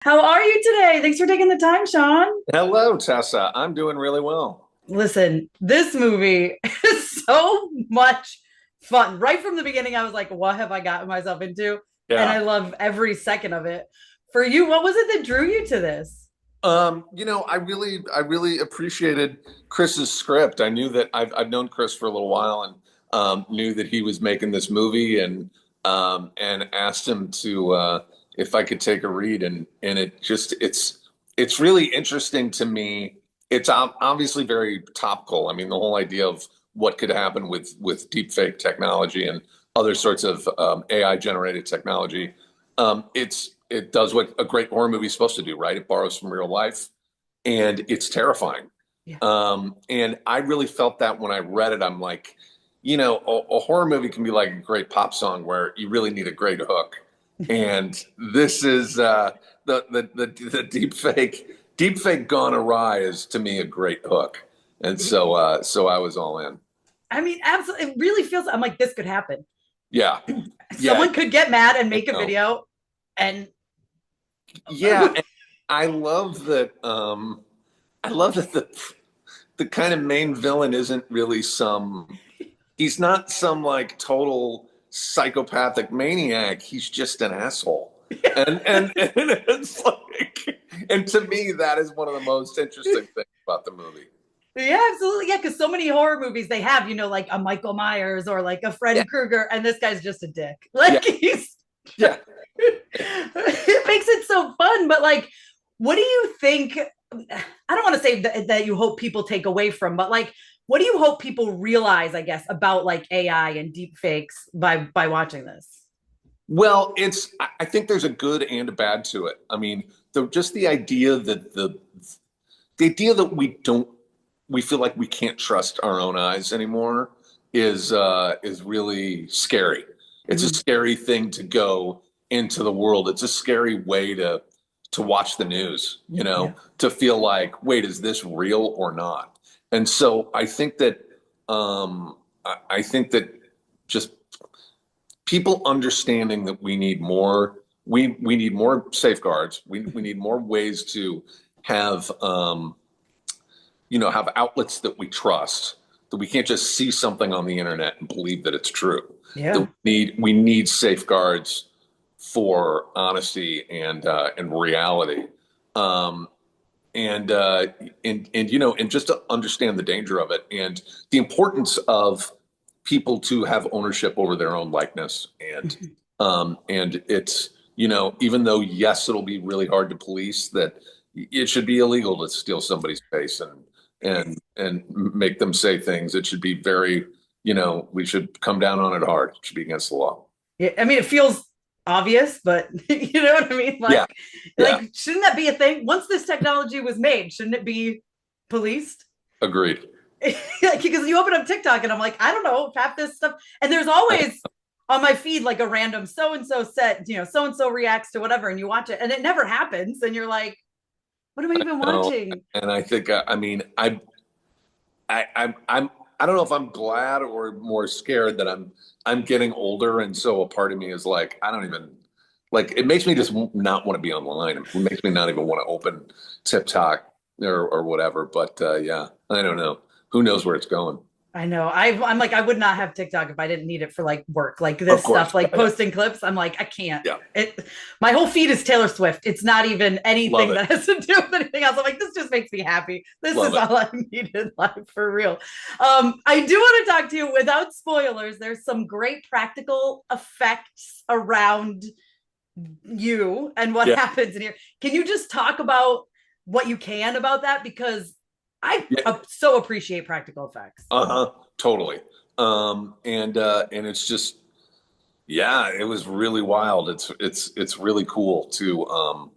How are you today? Thanks for taking the time, Sean. Hello, Tessa. I'm doing really well. Listen, this movie is so much fun. Right from the beginning, I was like, what have I gotten myself into? And I Yeah. love every second of it. For you, what was it that drew you to this? I really appreciated Chris's script. I knew that I've known Chris for a little while and knew that he was making this movie and asked him to if I could take a read and it's really interesting to me. It's obviously very topical. I mean, the whole idea of what could happen with deepfake technology and other sorts of AI generated technology. It does what a great horror movie is supposed to do, right? It borrows from real life, and it's terrifying. Yeah. And I really felt that when I read it. I'm like, a horror movie can be like a great pop song where you really need a great hook, and this is the deep fake gone awry is to me a great hook, and so I was all in. I mean, absolutely. It really feels, I'm like, this could happen. Yeah, yeah, Someone could get mad and you make a know, video and yeah. And I love that. I love that the kind of main villain isn't really he's not some like total psychopathic maniac. He's just an asshole. And it's like, and to me, that is one of the most interesting things about the movie. yeah, absolutely. Yeah, because so many horror movies they have, like a Michael Myers or like a Yeah, Freddy Krueger, and this guy's just a dick. yeah, Like he's yeah. it makes it so fun. But like, what do you think? I don't want to say that you hope people take away from, but like, what do you hope people realize, I guess, about like AI and deep fakes by watching this? Well, I think there's a good and a bad to it. I mean, just the idea that the idea that we feel like we can't trust our own eyes anymore is really scary. It's a Mhm. scary thing to go into the world. It's a scary way to watch the news, Yeah. to feel like, wait, is this real or not? And so I think that just people understanding that we need more safeguards. We need more ways to have have outlets that we trust, that we can't just see something on the internet and believe that it's true. That Yeah. we need safeguards for honesty and reality. Um, and and just to understand the danger of it and the importance of people to have ownership over their own likeness and it's even though yes it'll be really hard to police, that it should be illegal to steal somebody's face and make them say things. It should be very, we should come down on it hard. It should be against the law. Yeah, I mean, it feels obvious, but you know what I mean? Yeah, yeah, Shouldn't that be a thing? Once this technology was made, shouldn't it be policed? agreed. Because you open up TikTok and I'm like, I don't know, half this stuff. And there's always on my feed like a random so and so set, so and so reacts to whatever, and you watch it and it never happens. And you're like, what am I even No, watching? and I think I mean I'm I don't know if I'm glad or more scared that I'm getting older, and so a part of me is like I don't even like it makes me just not want to be online. It makes me not even want to open TikTok or whatever. But yeah, I don't know. Who knows where it's going? I know. I'm like, I would not have TikTok if I didn't need it for like work, like Of this course, stuff, like yeah, posting clips. I'm like, I can't. yeah, My whole feed is Taylor Swift. It's not even love anything it, that has to do with anything else. I'm like, this just makes me happy. This love is it. all I need in life for real. I do want to talk to you without spoilers. There's some great practical effects around you and what Yeah, happens in here. Can you just talk about what you can about that? Because I yeah, so appreciate practical effects. uh-huh, totally. And it's just yeah, it was really wild. It's really cool to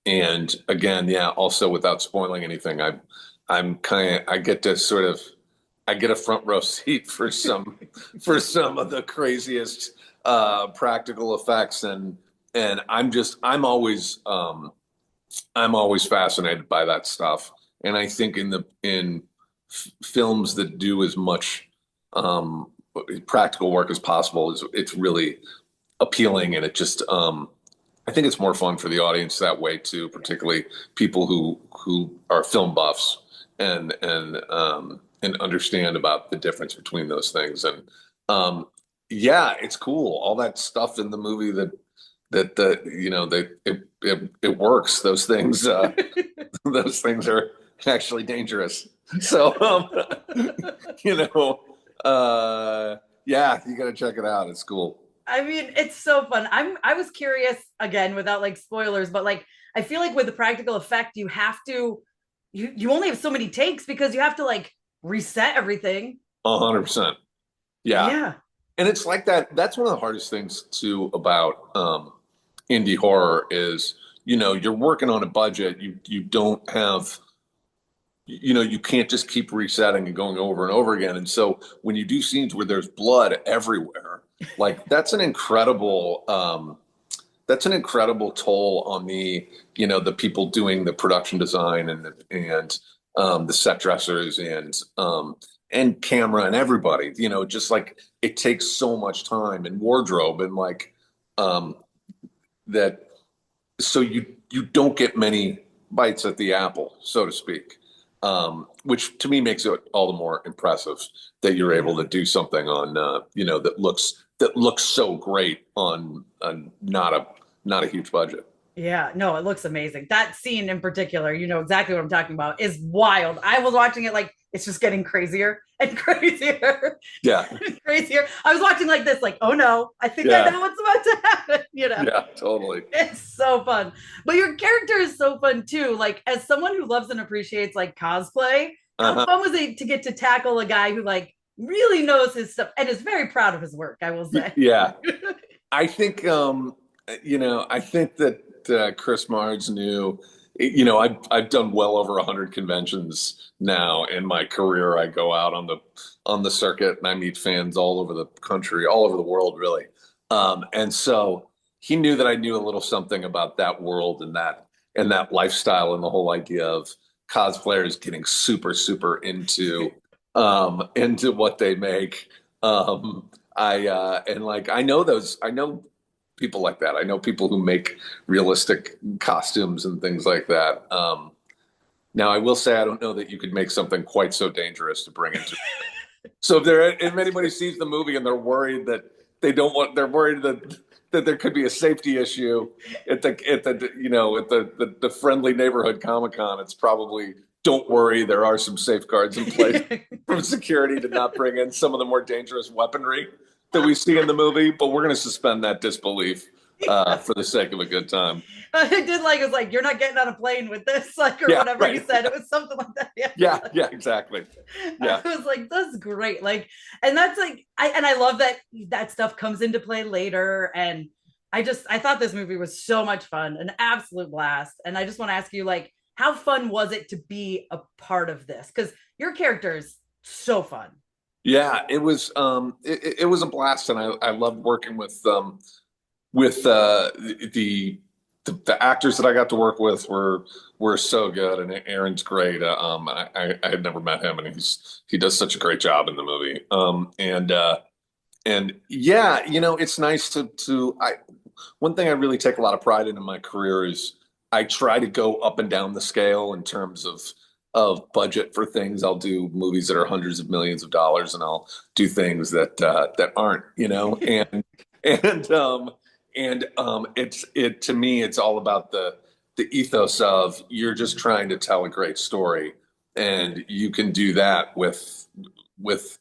and again, yeah, also without spoiling anything, I'm kind of I get to sort of I get a front row seat for some of the craziest practical effects and I'm always fascinated by that stuff. And I think in films that do as much practical work as possible is it's really appealing and it just I think it's more fun for the audience that way too, particularly people who are film buffs and understand about the difference between those things. And yeah, it's cool. All that stuff in the movie that you know it works. Those things those things are actually dangerous. So you know yeah, you got to check it out. It's cool. I mean, it's so fun. I was curious again without like spoilers, but like I feel like with the practical effect, you have to you only have so many takes because you have to like reset everything. 100%. Yeah. Yeah. And it's like that. That's one of the hardest things too about indie horror is, you know, you're working on a budget. You don't have, you know, you can't just keep resetting and going over and over again. And so when you do scenes where there's blood everywhere, like that's an incredible toll on the, you know, the people doing the production design and the set dressers and camera and everybody, you know, just like it takes so much time and wardrobe and like um that so you don't get many bites at the apple, so to speak. Which to me makes it all the more impressive that you're able to do something on you know, that looks so great on not a huge budget. Yeah, no, it looks amazing. That scene in particular, you know exactly what I'm talking about, is wild. I was watching it like it's just getting crazier and crazier Yeah. and crazier. I was watching like this, like, oh no, I think I Yeah. know what's about to happen, you know. Yeah, totally. It's so fun. But your character is so fun too. Like, as someone who loves and appreciates like cosplay, how Uh-huh. fun was it to get to tackle a guy who like really knows his stuff and is very proud of his work, I will say. Yeah. I think you know, I think that Chris Mards knew, you know, I've done well over 100 conventions now in my career. I go out on the circuit and I meet fans all over the country, all over the world, really. And so he knew that I knew a little something about that world and that lifestyle and the whole idea of cosplayers getting super into what they make. I and like I know people like that. I know people who make realistic costumes and things like that. Now, I will say I don't know that you could make something quite so dangerous to bring into. So if anybody sees the movie and they're worried that they're worried that there could be a safety issue at the you know, at the friendly neighborhood Comic-Con, it's probably, don't worry, there are some safeguards in place from security to not bring in some of the more dangerous weaponry that we see in the movie, but we're going to suspend that disbelief for the sake of a good time. I did like, it was like, you're not getting on a plane with this, like, or Yeah, whatever right. you said. It was something like that. Yeah. Yeah, exactly. Yeah. I was like, that's great. Like, and that's like, I love that that stuff comes into play later. And I thought this movie was so much fun, an absolute blast. And I just want to ask you, like, how fun was it to be a part of this? Because your character is so fun. Yeah, it was a blast, and I loved working with the actors that I got to work with were so good, and Aaron's great. I had never met him, and he does such a great job in the movie. And yeah, you know, it's nice to I one thing I really take a lot of pride in my career is I try to go up and down the scale in terms of budget for things. I'll do movies that are hundreds of millions of dollars, and I'll do things that aren't, you know, and it to me it's all about the ethos of you're just trying to tell a great story, and you can do that with with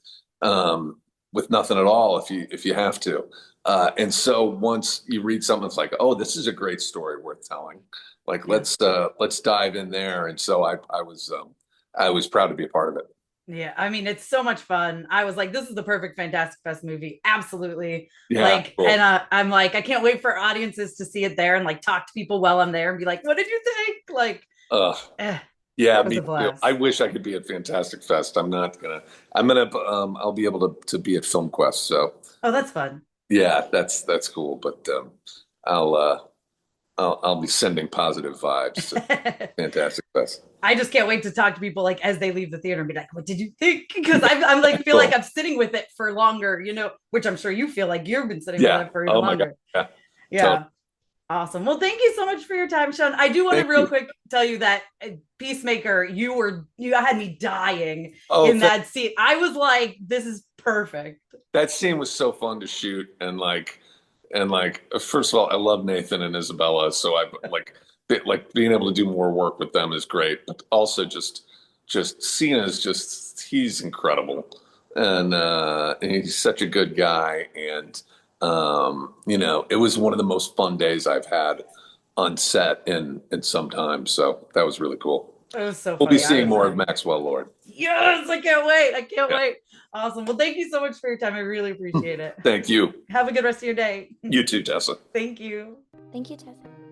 nothing at all if you have to. And so once you read something that's like, oh, this is a great story worth telling, like let's dive in there. And so I was proud to be a part of it. Yeah, I mean, it's so much fun. I was like, this is the perfect Fantastic Fest movie. Absolutely. Yeah, Like, cool. and I'm like, I can't wait for audiences to see it there and like talk to people while I'm there and be like, what did you think? Like, Uh, eh, yeah, it was me a too. blast. I wish I could be at Fantastic Fest. I'm gonna I'll be able to be at Film Quest. So Oh, that's fun. yeah, that's cool. But I'll I'll be sending positive vibes to Fantastic Fest. I just can't wait to talk to people like as they leave the theater and be like, what did you think? Because I'm like, feel like Cool. I'm sitting with it for longer, you know, which I'm sure you feel like you've been sitting with Yeah. it for even Oh my God. longer. Yeah. Yeah. Totally. Awesome. Well, thank you so much for your time, Sean. I do want to Thank real you. quick tell you that Peacemaker, you had me dying Oh, in that scene. I was like, this is perfect. that scene was so fun to shoot, and first of all, I love Nathan and Isabella, so I like being able to do more work with them is great. But also just Cena's just he's incredible, and he's such a good guy, and you know, it was one of the most fun days I've had on set in some time. So that was really cool. It was so We'll be funny. I seeing was more of like, Maxwell Lord. yes, I can't wait. I can't Yeah. wait. Awesome. Well, thank you so much for your time. I really appreciate it. Thank you. Have a good rest of your day. You too, Tessa. Thank you. Thank you, Tessa.